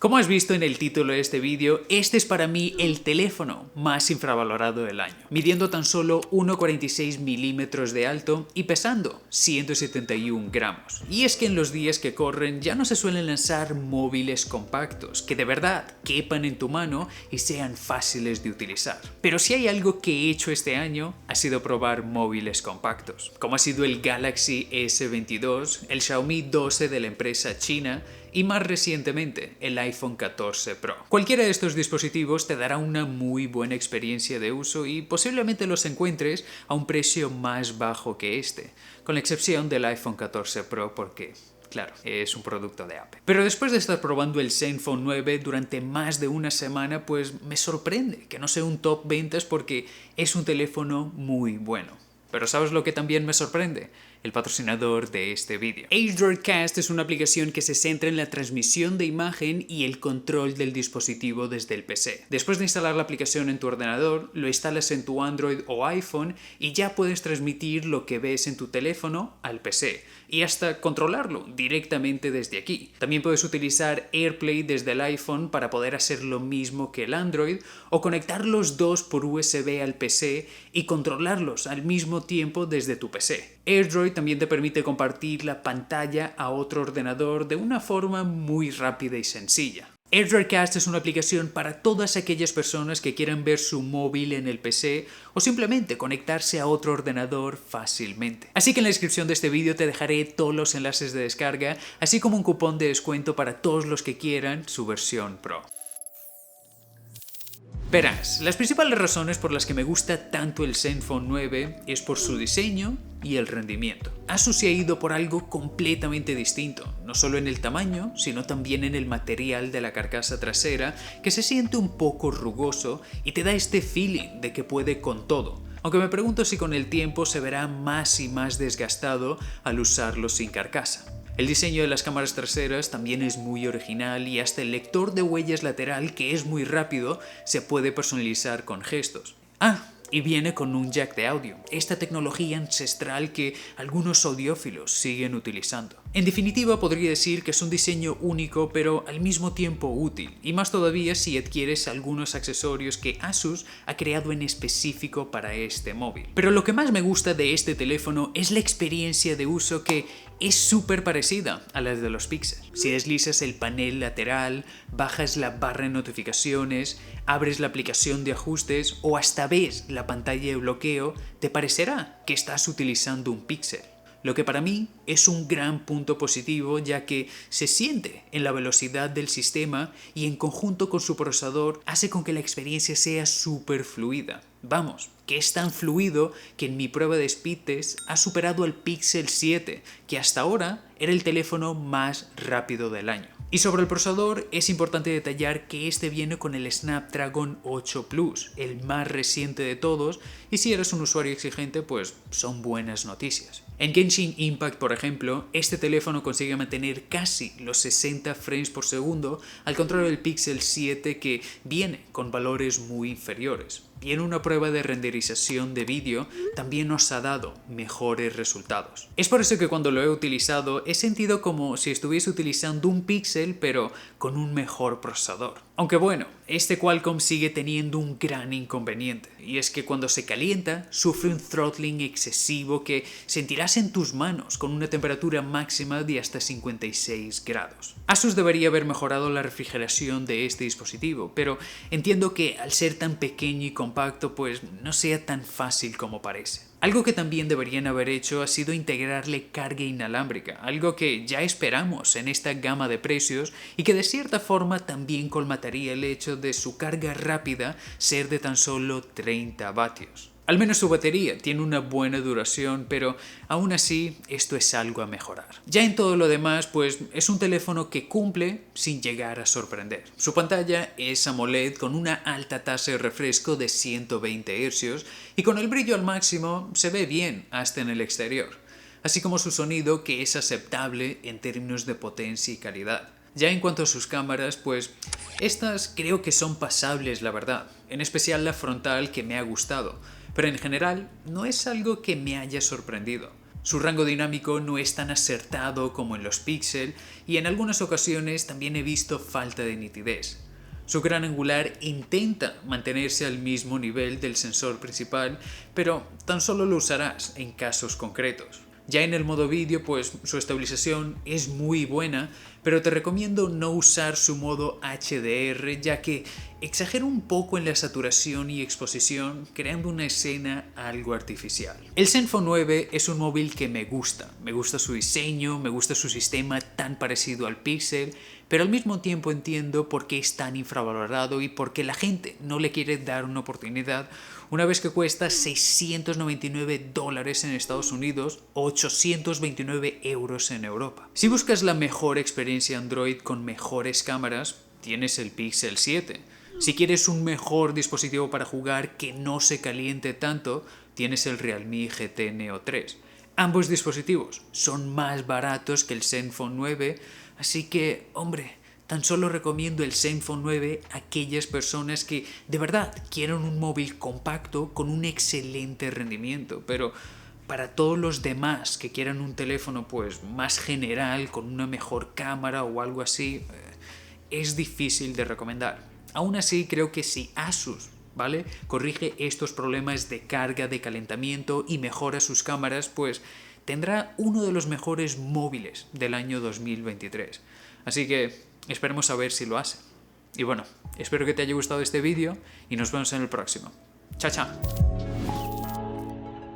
Como has visto en el título de este vídeo, este es para mí el teléfono más infravalorado del año, midiendo tan solo 1,46 milímetros de alto y pesando 171 gramos. Y es que en los días que corren ya no se suelen lanzar móviles compactos, que de verdad quepan en tu mano y sean fáciles de utilizar. Pero si hay algo que he hecho este año, ha sido probar móviles compactos, como ha sido el Galaxy S22, el Xiaomi 12 de la empresa china, y más recientemente el iPhone 14 Pro. Cualquiera de estos dispositivos te dará una muy buena experiencia de uso y posiblemente los encuentres a un precio más bajo que este, con la excepción del iPhone 14 Pro porque, claro, es un producto de Apple. Pero después de estar probando el Zenfone 9 durante más de una semana, pues me sorprende que no sea un top ventas porque es un teléfono muy bueno. Pero ¿sabes lo que también me sorprende? El patrocinador de este vídeo. AndroidCast es una aplicación que se centra en la transmisión de imagen y el control del dispositivo desde el PC. Después de instalar la aplicación en tu ordenador, lo instalas en tu Android o iPhone y ya puedes transmitir lo que ves en tu teléfono al PC y hasta controlarlo directamente desde aquí. También puedes utilizar AirPlay desde el iPhone para poder hacer lo mismo que el Android o conectar los dos por USB al PC y controlarlos al mismo tiempo desde tu PC. AirDroid también te permite compartir la pantalla a otro ordenador de una forma muy rápida y sencilla. AndroidCast es una aplicación para todas aquellas personas que quieran ver su móvil en el PC o simplemente conectarse a otro ordenador fácilmente. Así que en la descripción de este vídeo te dejaré todos los enlaces de descarga, así como un cupón de descuento para todos los que quieran su versión Pro. Verás, las principales razones por las que me gusta tanto el Zenfone 9 es por su diseño y el rendimiento. Asus se ha ido por algo completamente distinto, no solo en el tamaño, sino también en el material de la carcasa trasera, que se siente un poco rugoso y te da este feeling de que puede con todo. Aunque me pregunto si con el tiempo se verá más y más desgastado al usarlo sin carcasa. El diseño de las cámaras traseras también es muy original y hasta el lector de huellas lateral, que es muy rápido, se puede personalizar con gestos. Y viene con un jack de audio, esta tecnología ancestral que algunos audiófilos siguen utilizando. En definitiva, podría decir que es un diseño único pero al mismo tiempo útil, y más todavía si adquieres algunos accesorios que Asus ha creado en específico para este móvil. Pero lo que más me gusta de este teléfono es la experiencia de uso, que es súper parecida a la de los Pixel. Si deslizas el panel lateral, bajas la barra de notificaciones, abres la aplicación de ajustes o hasta ves la pantalla de bloqueo, te parecerá que estás utilizando un Pixel. Lo que para mí es un gran punto positivo, ya que se siente en la velocidad del sistema y en conjunto con su procesador hace con que la experiencia sea súper fluida. Vamos, que es tan fluido que en mi prueba de speed test ha superado al Pixel 7, que hasta ahora era el teléfono más rápido del año. Y sobre el procesador, es importante detallar que este viene con el Snapdragon 8 Plus, el más reciente de todos, y si eres un usuario exigente, pues son buenas noticias. En Genshin Impact, por ejemplo, este teléfono consigue mantener casi los 60 frames por segundo, al contrario del Pixel 7, que viene con valores muy inferiores. Y en una prueba de renderización de vídeo también nos ha dado mejores resultados. Es por eso que cuando lo he utilizado he sentido como si estuviese utilizando un Pixel pero con un mejor procesador. Aunque bueno, este Qualcomm sigue teniendo un gran inconveniente, y es que cuando se calienta sufre un throttling excesivo que sentirás en tus manos con una temperatura máxima de hasta 56 grados. Asus debería haber mejorado la refrigeración de este dispositivo, pero entiendo que al ser tan pequeño y compacto pues no sea tan fácil como parece. Algo que también deberían haber hecho ha sido integrarle carga inalámbrica, algo que ya esperamos en esta gama de precios y que de cierta forma también colmataría el hecho de su carga rápida ser de tan solo 30 vatios. Al menos su batería tiene una buena duración, pero aún así esto es algo a mejorar. Ya en todo lo demás, pues es un teléfono que cumple sin llegar a sorprender. Su pantalla es AMOLED con una alta tasa de refresco de 120 Hz y con el brillo al máximo se ve bien hasta en el exterior, así como su sonido, que es aceptable en términos de potencia y calidad. Ya en cuanto a sus cámaras, pues estas creo que son pasables, la verdad, en especial la frontal, que me ha gustado, pero en general no es algo que me haya sorprendido. Su rango dinámico no es tan acertado como en los Pixel y en algunas ocasiones también he visto falta de nitidez. Su gran angular intenta mantenerse al mismo nivel del sensor principal, pero tan solo lo usarás en casos concretos. Ya en el modo vídeo, pues su estabilización es muy buena, pero te recomiendo no usar su modo HDR, ya que exagera un poco en la saturación y exposición, creando una escena algo artificial. El Zenfone 9 es un móvil que me gusta su diseño, me gusta su sistema tan parecido al Pixel, pero al mismo tiempo entiendo por qué es tan infravalorado y por qué la gente no le quiere dar una oportunidad una vez que cuesta $699 en Estados Unidos o 829 euros en Europa. Si buscas la mejor experiencia Android con mejores cámaras, tienes el Pixel 7. Si quieres un mejor dispositivo para jugar que no se caliente tanto, tienes el Realme GT Neo 3. Ambos dispositivos son más baratos que el Zenfone 9, así que, hombre, tan solo recomiendo el Zenfone 9 a aquellas personas que de verdad quieren un móvil compacto con un excelente rendimiento, pero para todos los demás que quieran un teléfono pues más general, con una mejor cámara o algo así, es difícil de recomendar. Aún así creo que si Asus, ¿vale?, corrige estos problemas de carga, de calentamiento y mejora sus cámaras, pues tendrá uno de los mejores móviles del año 2023. Así que esperemos a ver si lo hace. Y bueno, espero que te haya gustado este vídeo y nos vemos en el próximo. Chao, chao.